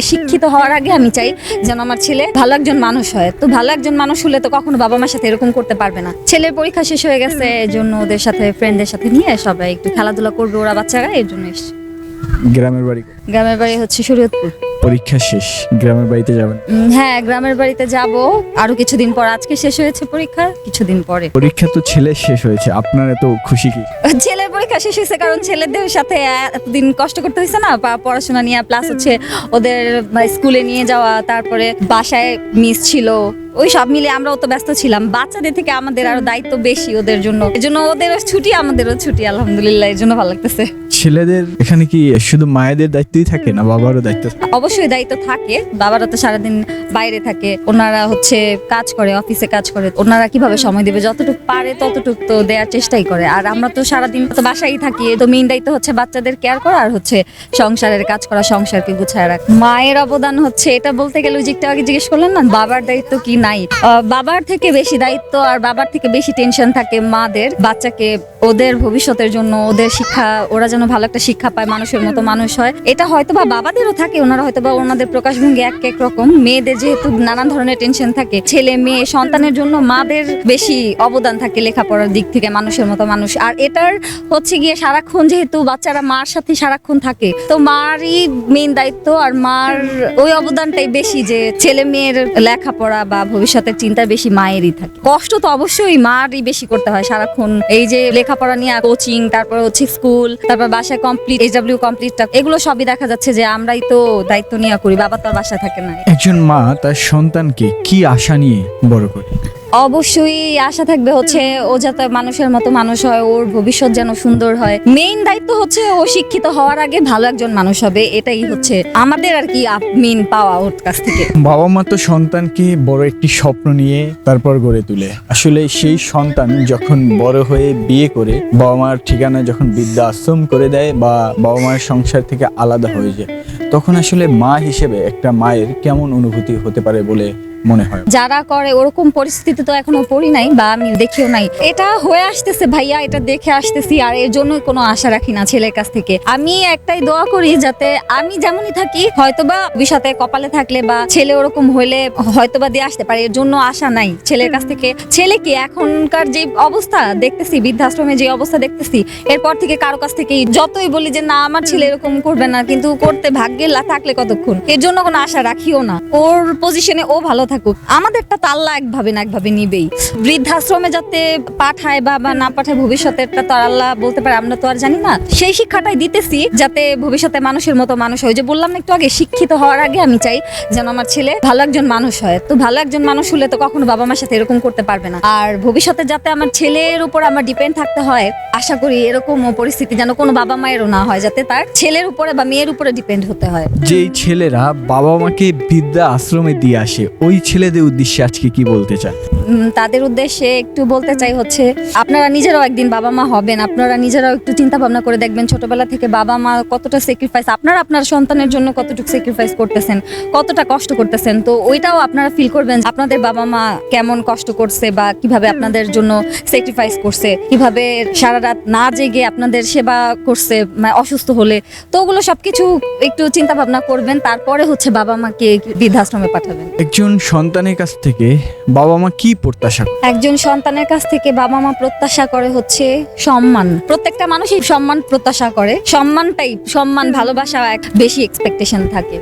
শিক্ষিত হওয়ার আগে আমি চাই যেন আমার ছেলে ভালো একজন মানুষ হয়। তো ভালো একজন মানুষ হলে তো কখনো বাবা মার সাথে এরকম করতে পারবে না। ছেলের পরীক্ষা শেষ হয়ে গেছে, এর জন্য ওদের সাথে ফ্রেন্ডদের সাথে নিয়ে সবাই একটু খেলাধুলা করবে, ওরা বাচ্চারা, এর জন্য এসছে। গ্রামের বাড়ি? গ্রামের বাড়ি হচ্ছে শরীয়তপুর। পরীক্ষা শেষ, গ্রামের বাড়িতে যাবেন? হ্যাঁ, গ্রামের বাড়িতে যাব আরো কিছুদিন পর। আজকে শেষ হয়েছে পরীক্ষা, কিছুদিন পরে। পরীক্ষা তো ছেলের শেষ হয়েছে, আপনার এত খুশি কি? ছেলের পরীক্ষা শেষ হয়েছে কারণ ছেলেদের সাথে এতদিন কষ্ট করতে হয়েছে না, পড়াশোনা নিয়ে, প্লাস হচ্ছে ওদের স্কুলে নিয়ে যাওয়া, তারপরে বাসায় মিস ছিল, ওই সব মিলে আমরাও তো ব্যস্ত ছিলাম। বাচ্চাদের থেকে আমাদের আরো দায়িত্ব বেশি ওদের জন্য, এজন্য ওদেরও ছুটি আমাদেরও ছুটি, আলহামদুলিল্লাহ, এর জন্য ভালো লাগতেছে। ছেলেদের এখানে কি শুধু মায়েদের দায়িত্বই থাকে না বাবারও দায়িত্ব থাকে? অবশ্যই দায়িত্ব থাকে। বাবারা তো সারাদিন বাইরে থাকে, ওনারা হচ্ছে কাজ করে, অফিসে কাজ করে, ওনারা কিভাবে সময় দেবে, যতটুকু পারে ততটুকু তো দেওয়ার চেষ্টাই করে। আর আমরা তো সারাদিন তো বাসায় থাকি, তো মেইন দায়িত্ব হচ্ছে বাচ্চাদের কেয়ার করা আর হচ্ছে সংসারের কাজ করা, সংসারকে গুছায় রাখা। মায়ের অবদান হচ্ছে, এটা বলতে গেলে ওই যে একটু আগে জিজ্ঞেস করলেন না, বাবার দায়িত্ব কি নাই, বাবার থেকে বেশি দায়িত্ব আর বাবার থেকে বেশি টেনশন থাকে মাদের। বাচ্চাকে ওদের ভবিষ্যতের জন্য, ওদের শিক্ষা, ওরা যেন ভালো একটা শিক্ষা পায়, মানুষের মতো মানুষ হয়, এটা হয়তো বা বাবাদেরও থাকে। ওনারা হয়তো বা ওনাদের প্রকাশভঙ্গি এক এক রকম। মেয়েদের যেহেতু নানান ধরনের টেনশন থাকে, ছেলে মেয়ে সন্তানের জন্য মাদের বেশি অবদান থাকে লেখাপড়ার দিক থেকে, মানুষের মতো মানুষ। আর এটার হচ্ছে গিয়ে সারাক্ষণ যেহেতু বাচ্চারা মার সাথে সারাক্ষণ থাকে, তো মারই মেইন দায়িত্ব আর মার ওই অবদানটাই বেশি, যে ছেলে মেয়ের লেখাপড়া বা ভবিষ্যতের চিন্তা বেশি মায়েরই থাকে। কষ্ট তো অবশ্যই মারই বেশি করতে হয় সারাক্ষণ, এই যে লেখাপড়া নিয়ে কোচিং, তারপর হচ্ছে স্কুল, তারপর বাসায় কমপ্লিট, এইচডব্লিউ কমপ্লিট, এগুলো সবই দেখা যাচ্ছে যে আমরাই তো দায়িত্ব নিয়ে করি, বাবা তো আর বাসায় থাকে না। একজন মা তার সন্তানকে কি আশা নিয়ে বড় করে? অবশ্যই আশা থাকবে হচ্ছে ও যাতে মানুষের মতো মানুষ হয়, ওর ভবিষ্যৎ যেন সুন্দর হয়। মেইন দায়িত্ব হচ্ছে ও শিক্ষিত হওয়ার আগে ভালো একজন মানুষ হবে, এটাই হচ্ছে আমাদের আর কি মেইন পাওয়া ওর কাছ থেকে। বাবা মা তো সন্তানকে বড় একটি স্বপ্ন নিয়ে তারপর গড়ে তুলে। আসলে সেই সন্তান যখন বড় হয়ে বিয়ে করে বাবা মার ঠিকানা যখন বৃদ্ধা আশ্রম করে দেয় বা বাবা মায়ের সংসার থেকে আলাদা হয়ে যায়, তখন আসলে মা হিসেবে একটা মায়ের কেমন অনুভূতি হতে পারে বলে মনে হয়? যারা করে ওরকম পরিস্থিতি তো এখনো পড়ি নাই বা আমি দেখিও নাই। এটা হয়ে আসতেছে ভাইয়া, এটা দেখে আসতেছি, আর এর জন্য কোনো আশা রাখি না ছেলের কাছ থেকে। আমি একটাই দোয়া করি যাতে আমি যেমনই থাকি, হয়তোবা ভবিষ্যতে কপালে থাকলে বা ছেলে ওরকম হইলে হয়তোবা দিয়ে আসতে পারে, এর জন্য আশা নাই ছেলের কাছ থেকে। ছেলে কি এখনকার যে অবস্থা দেখতেছি, বৃদ্ধাশ্রমে যে অবস্থা দেখতেছি, এরপর থেকে কারো কাছ থেকে যতই বলি যে না আমার ছেলে এরকম করবে না, কিন্তু করতে ভাগ্যে থাকলে কতক্ষণ, এর জন্য কোনো আশা রাখিও না। ওর পজিশনে ও ভালো থাকুক, আমাদেরটা তো আল্লাহ একভাবে না একভাবে নিবেই। বৃদ্ধাশ্রমে যাতে পাঠায় বা না পাঠায় ভবিষ্যতেরটা তো আর আল্লাহ বলতে পারে, আমরা তো আর জানি না। সেই শিক্ষাটাই দিতেছি যাতে ভবিষ্যতে মানুষের মতো মানুষ হয়। যে বললাম না একটু আগে, শিক্ষিত হওয়ার আগে আমি চাই যেন আমার ছেলে ভালো একজন মানুষ হয়। তো ভালো একজন মানুষ হলে তো কখনো বাবা মার সাথে এরকম করতে পারবে না। আর ভবিষ্যতে যাতে আমার ছেলের উপর আমার ডিপেন্ড থাকতে হয়, আশা করি এরকম পরিস্থিতি যেন কোনো বাবা মায়েরও না হয়, যাতে তার ছেলের উপরে বা মেয়ের উপরে ডিপেন্ড হতে হয়। যেই ছেলেরা বাবা মাকে বৃদ্ধা আশ্রমে দিয়ে আসে, ওই ছেলেদের উদ্দেশ্যে আজকে কি বলতে চান? তাদের উদ্দেশ্যে একটু বলতে চাই হচ্ছে, আপনারা নিজেরাও একদিন বাবা মা হবেন, আপনারা নিজেরাও একটু চিন্তা ভাবনা করে দেখবেন ছোটবেলা থেকে বাবা মা কতটা স্যাক্রিফাইস, আপনারা আপনার সন্তানের জন্য কতটুকু স্যাক্রিফাইস করতেছেন, কতটা কষ্ট করতেছেন। তো ওইটাও আপনারা ফিল করবেন আপনাদের বাবা মা কেমন কষ্ট করছে বা কিভাবে আপনাদের জন্য স্যাক্রিফাইস করছে, কিভাবে সারা রাত না জেগে আপনাদের সেবা করছে অসুস্থ হলে। তো ওগুলো সবকিছু একটু চিন্তা ভাবনা করবেন, তারপরে হচ্ছে বাবা মাকে বৃদ্ধাশ্রমে পাঠাবেন। একজন সন্তানের কাছ থেকে বাবা মা কি প্রত্যাশা করে? একজন সন্তানের কাছ থেকে বাবা মা প্রত্যাশা করে হচ্ছে সম্মান। প্রত্যেকটা মানুষই সম্মান প্রত্যাশা করে, সম্মান, ভালোবাসা এক বেশি এক্সপেকটেশন থাকে।